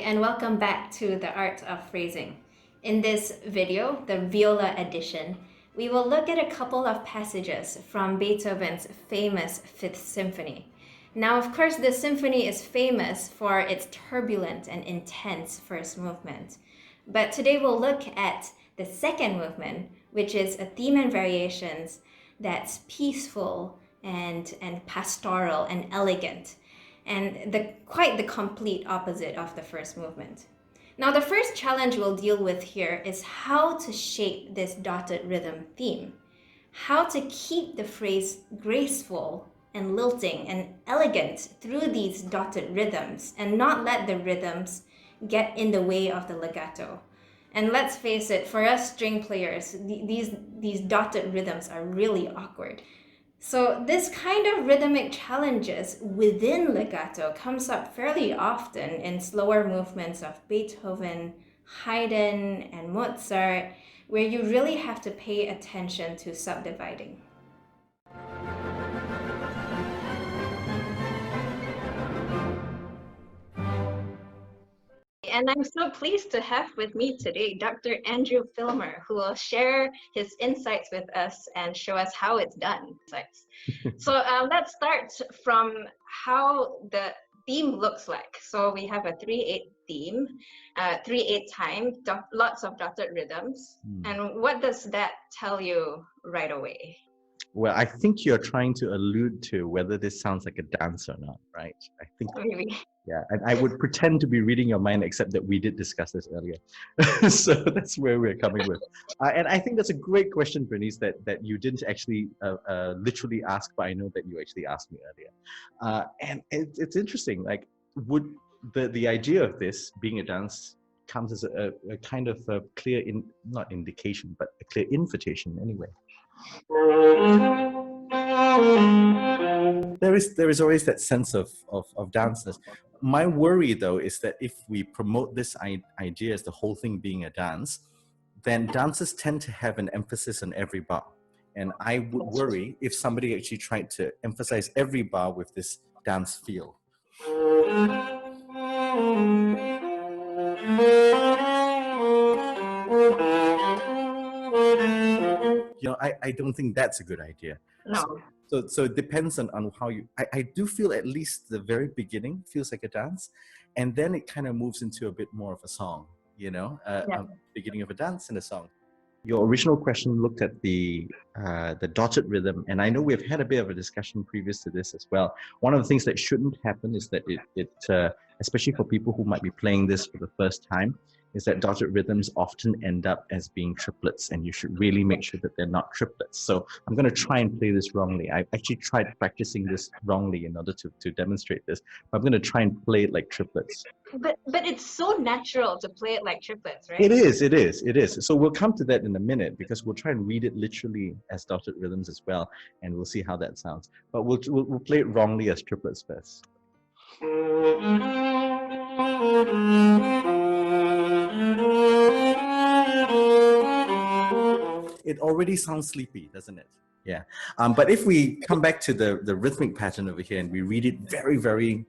and welcome back to The Art of Phrasing. In this video, the Viola edition, we will look at a couple of passages from Beethoven's famous Fifth Symphony. Now, of course, the symphony is famous for its turbulent and intense first movement. But today we'll look at the second movement, which is a theme and variations that's peaceful and pastoral and elegant, and quite the complete opposite of the first movement. Now, the first challenge we'll deal with here is how to shape this dotted rhythm theme, how to keep the phrase graceful and lilting and elegant through these dotted rhythms and not let the rhythms get in the way of the legato. And let's face it, for us string players, these dotted rhythms are really awkward. So this kind of rhythmic challenges within legato comes up fairly often in slower movements of Beethoven, Haydn, and Mozart, where you really have to pay attention to subdividing. And I'm so pleased to have with me today Dr. Andrew Filmer, who will share his insights with us and show us how it's done. So let's start from how the theme looks like. So we have a 3/8 theme, 3/8 time, lots of dotted rhythms. And what does that tell you right away? Well, I think you're trying to allude to whether this sounds like a dance or not, right? I think maybe. Yeah, and I would pretend to be reading your mind, except that we did discuss this earlier. So that's where we're coming with. And I think that's a great question, Bernice, that you didn't actually literally ask, but I know that you actually asked me earlier. And it's interesting, like, would the idea of this being a dance comes as a kind of a clear, not indication, but a clear invitation anyway. There is always that sense of danceness. My worry, though, is that if we promote this idea as the whole thing being a dance, then dancers tend to have an emphasis on every bar. And I would worry if somebody actually tried to emphasize every bar with this dance feel. You know, I don't think that's a good idea. No. So it depends on how you, I do feel at least the very beginning feels like a dance, and then it kind of moves into a bit more of a song, you know, a beginning of a dance and a song. Your original question looked at the dotted rhythm, and I know we've had a bit of a discussion previous to this as well. One of the things that shouldn't happen is that especially for people who might be playing this for the first time, is that dotted rhythms often end up as being triplets, and you should really make sure that they're not triplets. So I'm going to try and play this wrongly. I actually tried practicing this wrongly in order to demonstrate this, but I'm going to try and play it like triplets. But it's so natural to play it like triplets, right? It is. So we'll come to that in a minute, because we'll try and read it literally as dotted rhythms as well, and we'll see how that sounds. But we'll play it wrongly as triplets first. It already sounds sleepy, doesn't it? Yeah. But if we come back to the rhythmic pattern over here and we read it very, very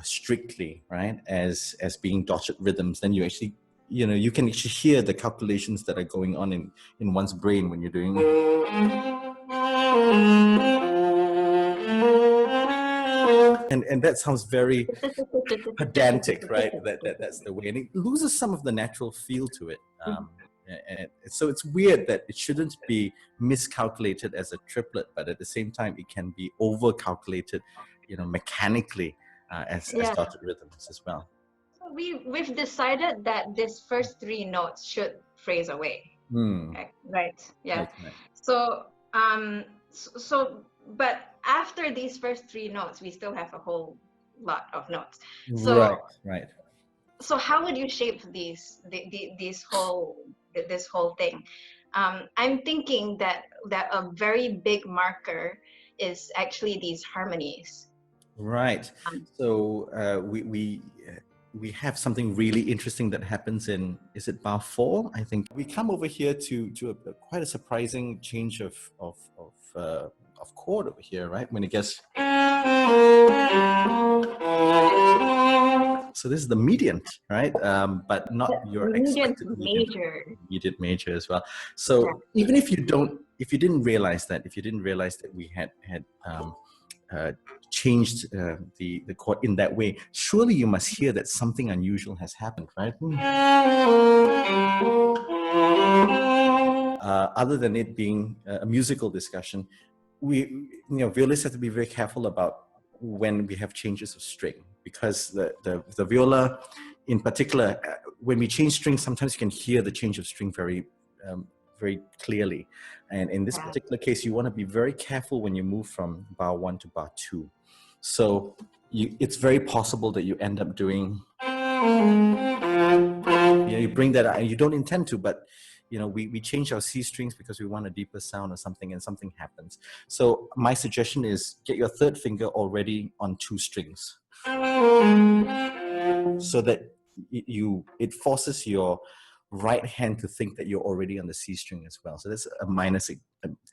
strictly, right, as being dotted rhythms, then you actually, you know, you can actually hear the calculations that are going on in one's brain when you're doing. And that sounds very pedantic, right? That's the way, and it loses some of the natural feel to it. And so it's weird that it shouldn't be miscalculated as a triplet, but at the same time, it can be over-calculated, you know, mechanically as dotted rhythms as well. We've decided that this first three notes should phrase away. Okay, right? Yeah. Right. So but after these first three notes, we still have a whole lot of notes. So, right. So how would you shape this whole thing? I'm thinking that a very big marker is actually these harmonies. Right. So we have something really interesting that happens in, is it bar 4? I think we come over here to quite a surprising change of chord over here, right? When it gets, So this is the median, right? But not your Median expected to median, major. median major as well. So even if you didn't realize that, we had changed the chord in that way, surely you must hear that something unusual has happened, right? Other than it being a musical discussion, violists have to be very careful about when we have changes of string, because the viola in particular, when we change strings, sometimes you can hear the change of string very clearly. And in this particular case, you want to be very careful when you move from bar 1 to bar 2. So it's very possible that you end up doing, you bring that out, and you don't intend to, but we change our C strings because we want a deeper sound or something, and something happens. So my suggestion is get your third finger already on 2 strings, so that it forces your right hand to think that you're already on the C string as well. So that's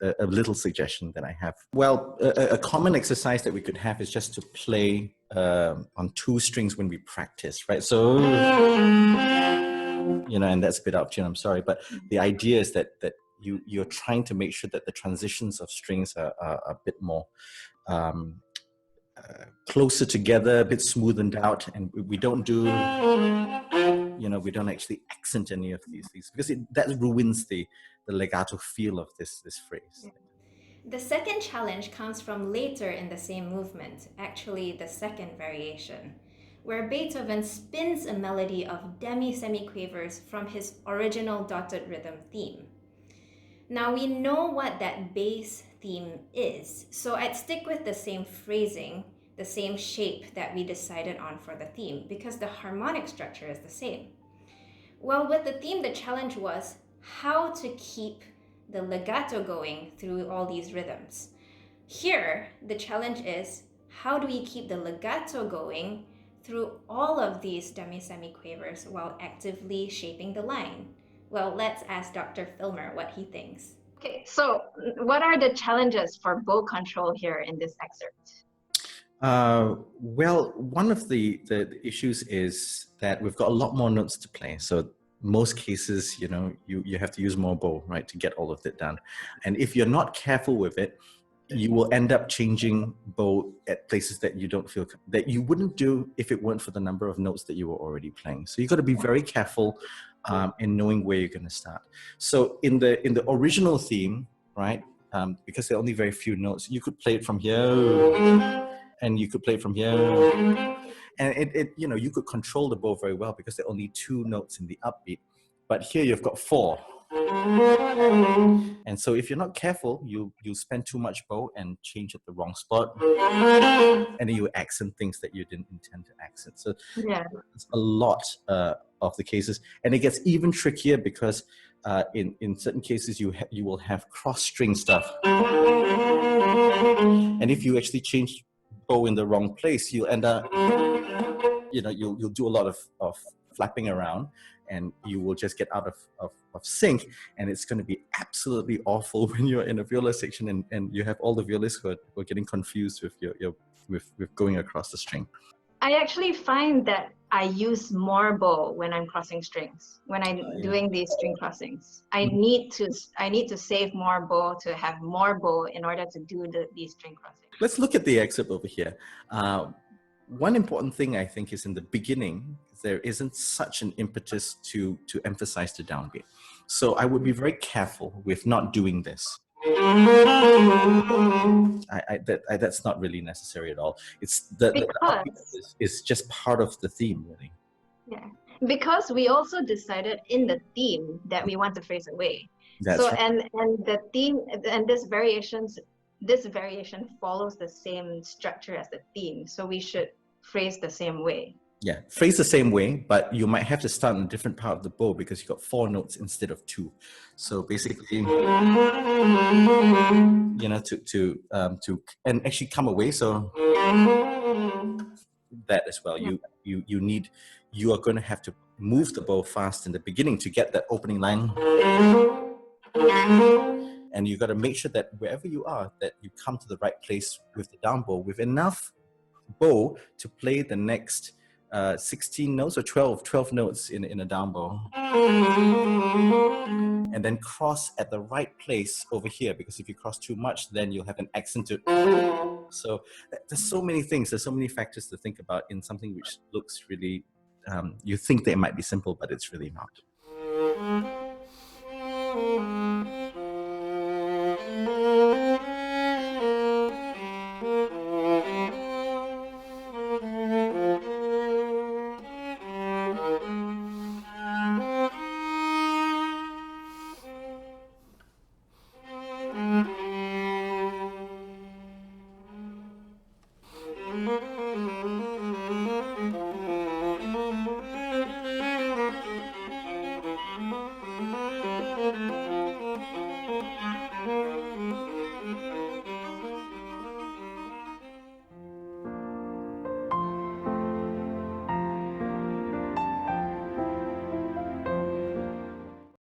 a little suggestion that I have. Well, a common exercise that we could have is just to play on 2 strings when we practice, right? So, and that's a bit out of tune, I'm sorry, but the idea is that you're trying to make sure that the transitions of strings are a bit more closer together, a bit smoothened out, and we don't do, we don't actually accent any of these things, because that ruins the legato feel of this phrase. The second challenge comes from later in the same movement, actually the second variation, where Beethoven spins a melody of demi-semiquavers from his original dotted rhythm theme. Now we know what that bass theme is, so I'd stick with the same phrasing, the same shape that we decided on for the theme, because the harmonic structure is the same. Well, with the theme, the challenge was how to keep the legato going through all these rhythms. Here, the challenge is how do we keep the legato going through all of these demi-semiquavers while actively shaping the line? Well, let's ask Dr. Filmer what he thinks. Okay, so what are the challenges for bow control here in this excerpt? Well, one of the issues is that we've got a lot more notes to play. So most cases, you have to use more bow, right, to get all of it done. And if you're not careful with it, you will end up changing bow at places that you don't feel that you wouldn't do if it weren't for the number of notes that you were already playing. So you got to be very careful in knowing where you're going to start. So in the original theme, right, because there are only very few notes, you could play it from here, and you could play it from here, and you could control the bow very well because there are only 2 notes in the upbeat. But here you've got 4. And so if you're not careful, you spend too much bow and change at the wrong spot, and then you accent things that you didn't intend to accent. So it's a lot of the cases, and it gets even trickier because in certain cases you will have cross string stuff, and if you actually change bow in the wrong place, you'll end up you'll do a lot of flapping around, and you will just get out of sync, and it's going to be absolutely awful when you're in a viola section and you have all the violists who are getting confused with with going across the string. I actually find that I use more bow when I'm crossing strings, when I'm doing these string crossings. I need to save more bow, to have more bow in order to do these string crossings. Let's look at the excerpt over here. One important thing I think is in the beginning, there isn't such an impetus to emphasize the downbeat. So I would be very careful with not doing this. That's not really necessary at all. It's the is just part of the theme, really. Yeah, because we also decided in the theme that we want to phrase away. That's right. And the theme and this variation follows the same structure as the theme, so we should phrase the same way. Yeah, phrase the same way, but you might have to start in a different part of the bow because you got 4 notes instead of 2. So basically, to and actually come away. So that as well. You are going to have to move the bow fast in the beginning to get that opening line. And you got to make sure that wherever you are, that you come to the right place with the down bow with enough bow to play the next 16 notes or 12 notes in a down bow. And then cross at the right place over here, because if you cross too much, then you'll have an accented. So there's so many things, there's so many factors to think about in something which looks really, you think that it might be simple, but it's really not.